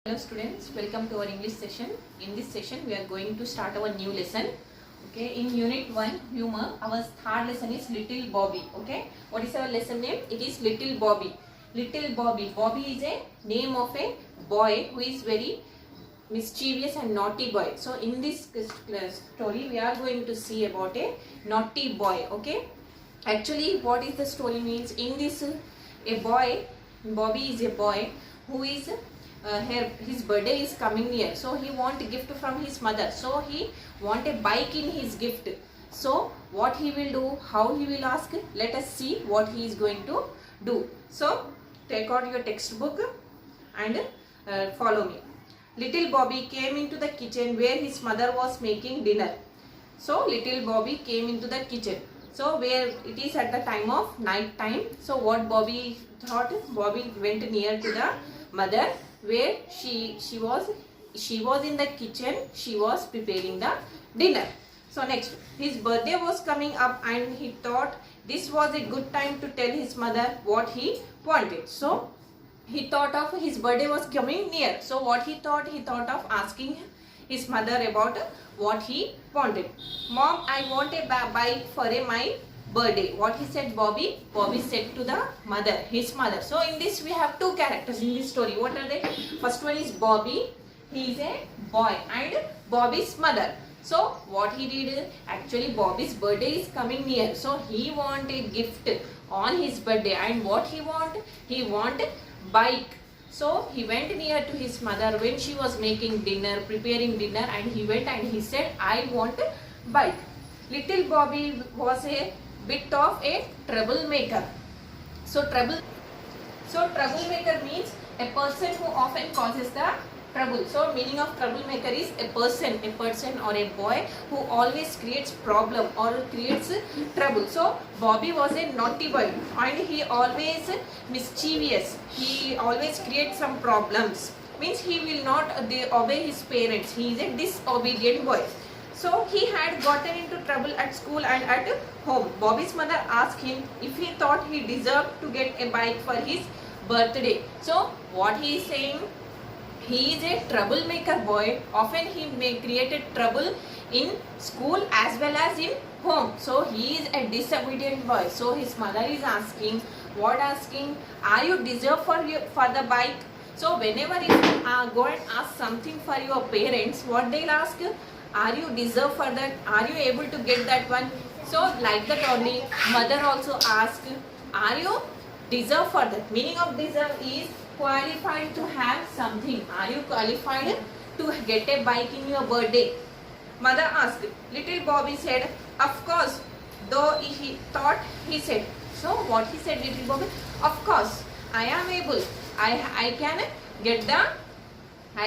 Hello students, welcome to our English session. In this session we are going to start our new lesson. Okay, in unit 1 humor, our third lesson is Little Bobby. Okay, what is our lesson name? It is Little Bobby. Little Bobby. Bobby is a name of a boy who is very mischievous and naughty boy. So in this story we are going to see about a naughty boy. Okay, actually what is the story means? In this Bobby is a boy who is his birthday is coming near, so he want a gift from his mother, so he want a bike in his gift. So what he will do, how he will ask, let us see what he is going to do. So take out your textbook and follow me. Little Bobby came into the kitchen where his mother was making dinner. So little Bobby came into the kitchen, so where it is at the time of night time. So what Bobby thought, Bobby went near to the mother where she was in the kitchen. She was preparing the dinner. So next, his birthday was coming up and he thought this was a good time to tell his mother what he wanted. So he thought of his birthday was coming near, so what he thought of asking his mother about what he wanted. Mom, I want a bike for my birthday. What he said, Bobby said to the mother, his mother. So in this we have two characters in this story. What are they? First one is Bobby, he is a boy, and Bobby's mother. So what he did, actually Bobby's birthday is coming near, so he want a gift on his birthday. And what he want bike. So he went near to his mother when she was making dinner, preparing dinner, and he went and he said, I want a bike. Little Bobby was a bit of a troublemaker. So troublemaker means a person who often causes the trouble. So meaning of troublemaker is a person or a boy who always creates problem or creates trouble. So Bobby was a naughty boy and he always mischievous. He always creates some problems. Means he will not obey his parents. He is a disobedient boy. So he had gotten into trouble at school and at home. Bobby's mother asked him if he thought he deserved to get a bike for his birthday. So what he is saying, he is a troublemaker boy. Often he created trouble in school as well as in home. So he is a disobedient boy. So his mother is asking, are you deserve for the bike? So whenever you go and ask something for your parents, what they'll ask, are you deserve for that? Are you able to get that one? So like that only, mother also ask, are you deserve for that? Meaning of deserve is qualified to have something. Are you qualified to get a bike in your birthday? Mother asked. Little Bobby said, of course, though he thought he said. So what he said, little Bobby? Of course, I am able. I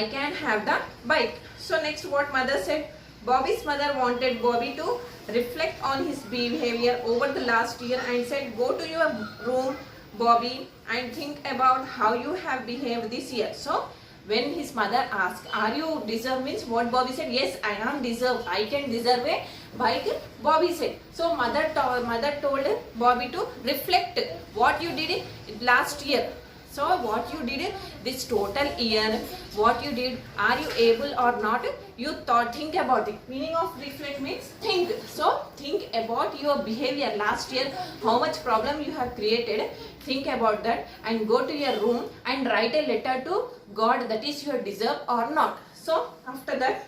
can have the bike. So next what mother said, Bobby's mother wanted Bobby to reflect on his behavior over the last year and said, go to your room, Bobby, and think about how you have behaved this year. So when his mother asked, are you deserve, means what Bobby said, yes, I am deserve, I can deserve a bike, Bobby said. So mother told Bobby to reflect what you did last year. So what you did this total year, what you did, are you able or not? You think about it. Meaning of reflect means think. So think about your behavior last year, how much problem you have created. Think about that and go to your room and write a letter to God, that is you deserve or not. So after that,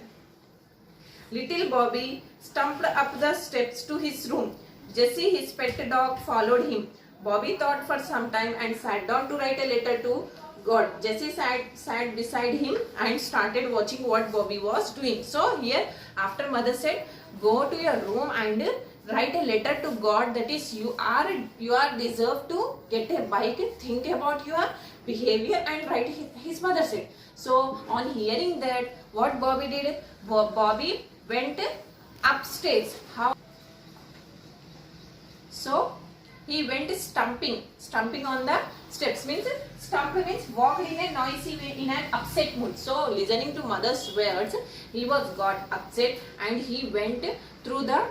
little Bobby stumped up the steps to his room. Jessie, his pet dog, followed him. Bobby thought for some time and sat down to write a letter to God. Jessie sat beside him and started watching what Bobby was doing. So here after mother said, go to your room and write a letter to God, that is you are deserved to get a bike. Think about your behavior and write, his mother said. So on hearing that, what Bobby did, Bobby went upstairs. How? So he went stumping on the steps. Means stump means walked in a noisy way, in an upset mood. So listening to mother's words, he got upset and he went through the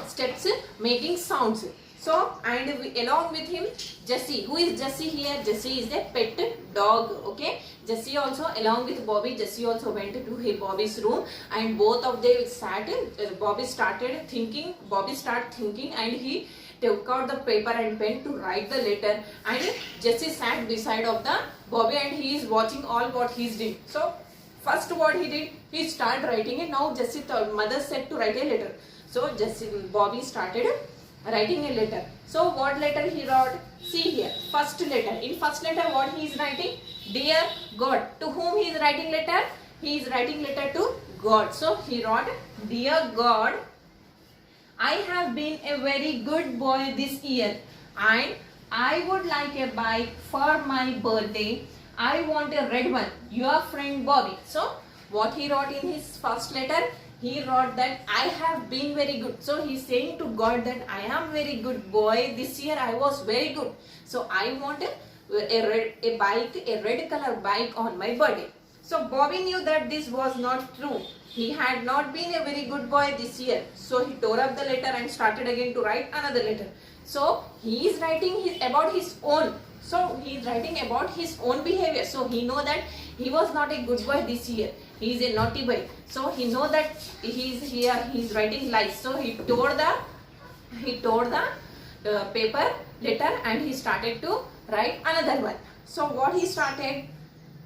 steps making sounds. So, and along with him, Jessie. Who is Jessie here? Jessie is a pet dog. Okay. Jessie also, along with Bobby, Jessie also went to Bobby's room, and both of them sat. Bobby started thinking. Bobby started thinking, and he took out the paper and pen to write the letter. And Jessie sat beside of the Bobby, and he is watching all what he is doing. So, first what he did, he started writing it. Now Jessie, mother said to write a letter. So Bobby started writing a letter. So what letter he wrote? See here, first letter. In first letter what he is writing? Dear God. To whom he is writing letter? He is writing letter to God. So he wrote, Dear God, I have been a very good boy this year and I would like a bike for my birthday. I want a red one. Your friend Bobby. So what he wrote in his first letter? He wrote that I have been very good. So he is saying to God that I am very good boy. This year I was very good. So I want a bike, a red color bike on my birthday. So Bobby knew that this was not true. He had not been a very good boy this year. So he tore up the letter and started again to write another letter. So he is writing about his own. So he is writing about his own behavior. So he know that he was not a good boy this year. He is a naughty boy. So he know that he is here. He is writing lies. So he tore the paper letter and he started to write another one. So what he started?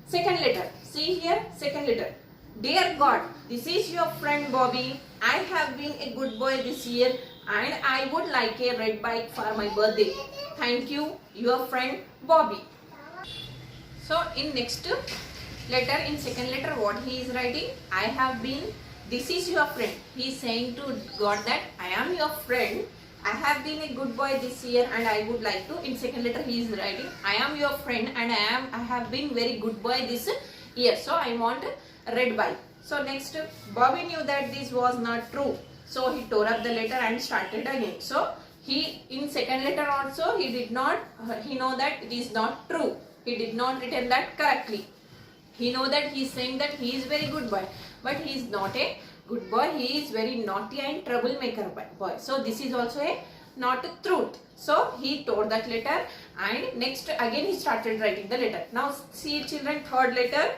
Second letter. See here, second letter. Dear God, this is your friend Bobby. I have been a good boy this year and I would like a red bike for my birthday. Thank you, your friend Bobby. So in next letter, in second letter, what he is writing? I have been, this is your friend. He is saying to God that I am your friend. I have been a good boy this year and I would like to, in second letter he is writing, I am your friend and I have been very good boy this year. So I want a red bike. So next, Bobby knew that this was not true. So he tore up the letter and started again. So he, in second letter also, he know that it is not true. He did not written that correctly. He know that he is saying that he is very good boy. But he is not a good boy. He is very naughty and troublemaker boy. So this is also a not a truth. So he tore that letter and next again he started writing the letter. Now see children, third letter.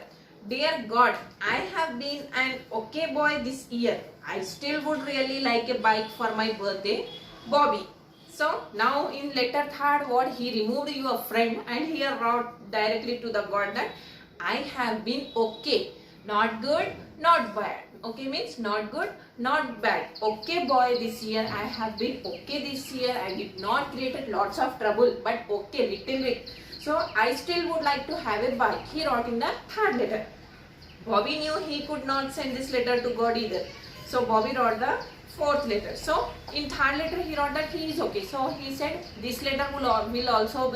Dear God, I have been an okay boy this year. I still would really like a bike for my birthday. Bobby. So now in letter third, what he removed your friend and he wrote directly to the God that I have been okay. Not good, not bad. Okay means not good, not bad. Okay boy this year. I have been okay this year. I did not create lots of trouble but okay little bit. So I still would like to have a bike. He wrote in the third letter. Bobby knew he could not send this letter to God either. So Bobby wrote the fourth letter. So in third letter he wrote that he is okay. So he said this letter will also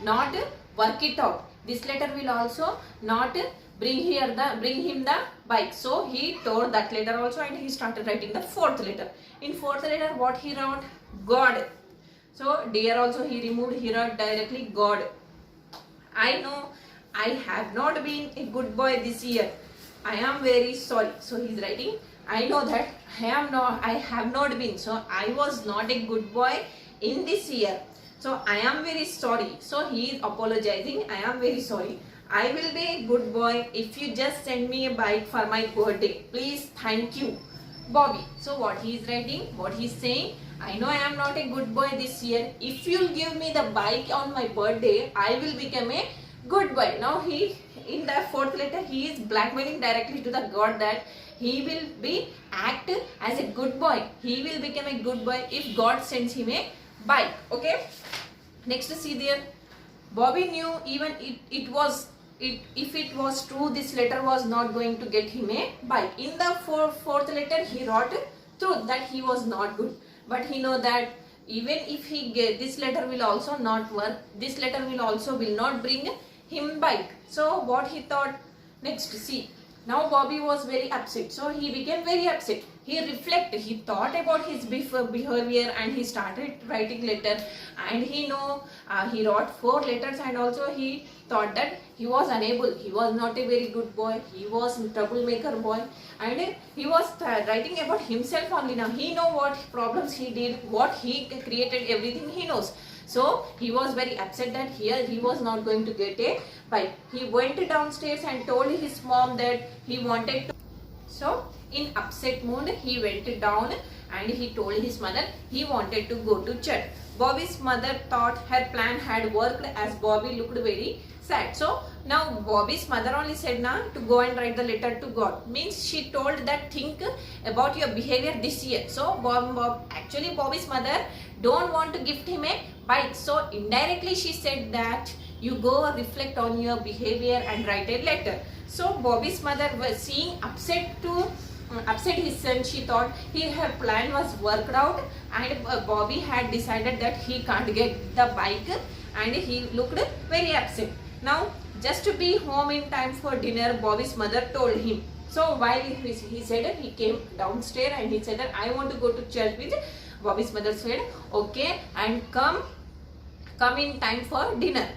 not work it out. This letter will also not bring him the bike. So he tore that letter also and he started writing the fourth letter. In fourth letter what he wrote? God. So dear also he removed. He wrote directly God. I know I have not been a good boy this year. I am very sorry. So he is writing, I know that I have not been. So I was not a good boy in this year. So I am very sorry. So he is apologizing. I am very sorry. I will be a good boy if you just send me a bike for my birthday. Please, thank you, Bobby. So what he is writing, what he is saying, I know I am not a good boy this year. If you will give me the bike on my birthday, I will become a good boy. Now he, in the fourth letter, he is blackmailing directly to the God that he will be act as a good boy. He will become a good boy if God sends him a bike. Okay. Next, see there. Bobby knew even if it was true, this letter was not going to get him a bike. In the fourth letter, he wrote truth that he was not good. But he know that even if he get this letter will also not work. This letter will not bring him bike. So what he thought? Next, see. Now Bobby was very upset. So he became very upset. He reflected. He thought about his behavior and he started writing letter. And he wrote 4 letters and also he thought that he was unable, he was not a very good boy, he was a troublemaker boy, and he was writing about himself only. Now he know what problems he did, what he created, everything he knows. So he was very upset that here he was not going to get a bike. He went downstairs and told his mom that he wanted to. So in upset mood he went down and he told his mother he wanted to go to church. Bobby's mother thought her plan had worked as Bobby looked very sad. So now Bobby's mother only said na to go and write the letter to God. Means she told that think about your behavior this year. So actually Bobby's mother don't want to gift him a bike. So indirectly she said that you go reflect on your behavior and write a letter. So Bobby's mother was seeing upset his son. She thought her plan was worked out and Bobby had decided that he can't get the bike and he looked very upset. Now just to be home in time for dinner, Bobby's mother told him. So while he said he came downstairs and he said that I want to go to church with Bobby's mother said okay and come in time for dinner.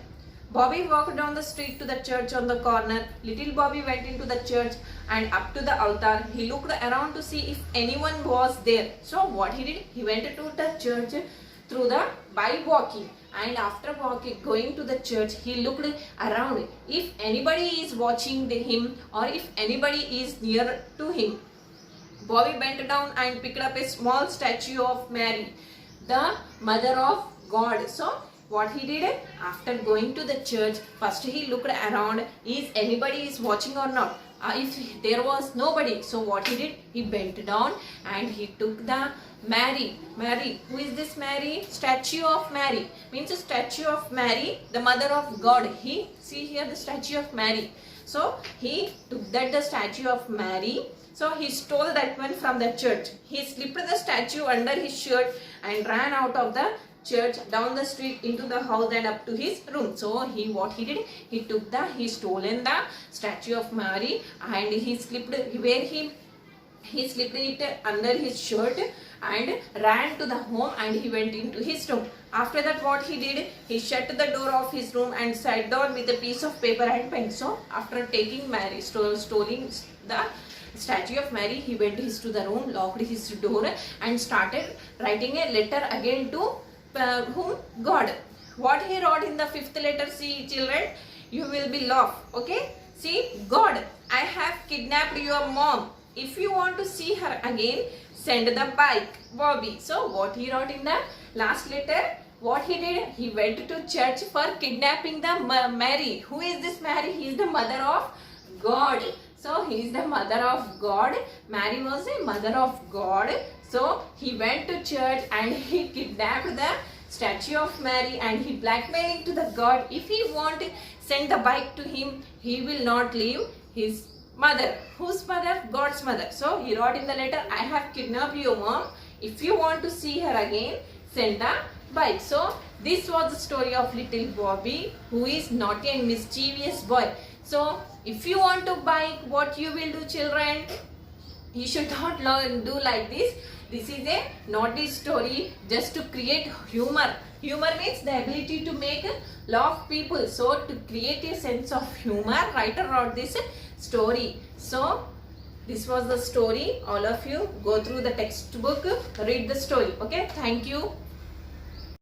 Bobby walked down the street to the church on the corner. Little Bobby went into the church and up to the altar. He looked around to see if anyone was there. So what he did, he went to the church by walking, and after going to the church, he looked around if anybody is watching him or if anybody is near to him. Bobby bent down and picked up a small statue of Mary, the mother of God. So what he did, after going to the church, first he looked around is anybody is watching or not. If there was nobody, so what he did, he bent down and he took the Mary, who is this Mary? Statue of Mary, means a statue of Mary, the mother of God. He see here the statue of Mary. So he took the statue of Mary. So he stole that one from the church. He slipped the statue under his shirt and ran out of the church, down the street, into the house and up to his room. So he stolen the statue of Mary and he slipped it under his shirt and ran to the home and he went into his room. After that what he did, he shut the door of his room and sat down with a piece of paper and pen. So after taking Mary, stealing the statue of Mary, he went to the room, locked his door and started writing a letter again to whom? God. What he wrote in the fifth letter, see children, you will be laugh. Okay, see, God, I have kidnapped your mom. If you want to see her again, send the bike, Bobby. So what he wrote in the last letter, what he did, he went to church for kidnapping the Mary. Who is this Mary? He is the mother of God. So he is the mother of God. Mary was a mother of God. So he went to church and he kidnapped the statue of Mary and he blackmailed to the God. If he want to send the bike to him, he will not leave his mother. Whose mother? God's mother. So he wrote in the letter, I have kidnapped your mom. If you want to see her again, send the bike. So this was the story of little Bobby, who is naughty and mischievous boy. So if you want to bike, what you will do, children? You should not do like this. This is a naughty story just to create humor. Humor means the ability to make laugh people. So to create a sense of humor, writer wrote this story. So this was the story. All of you go through the textbook, read the story. Okay, thank you.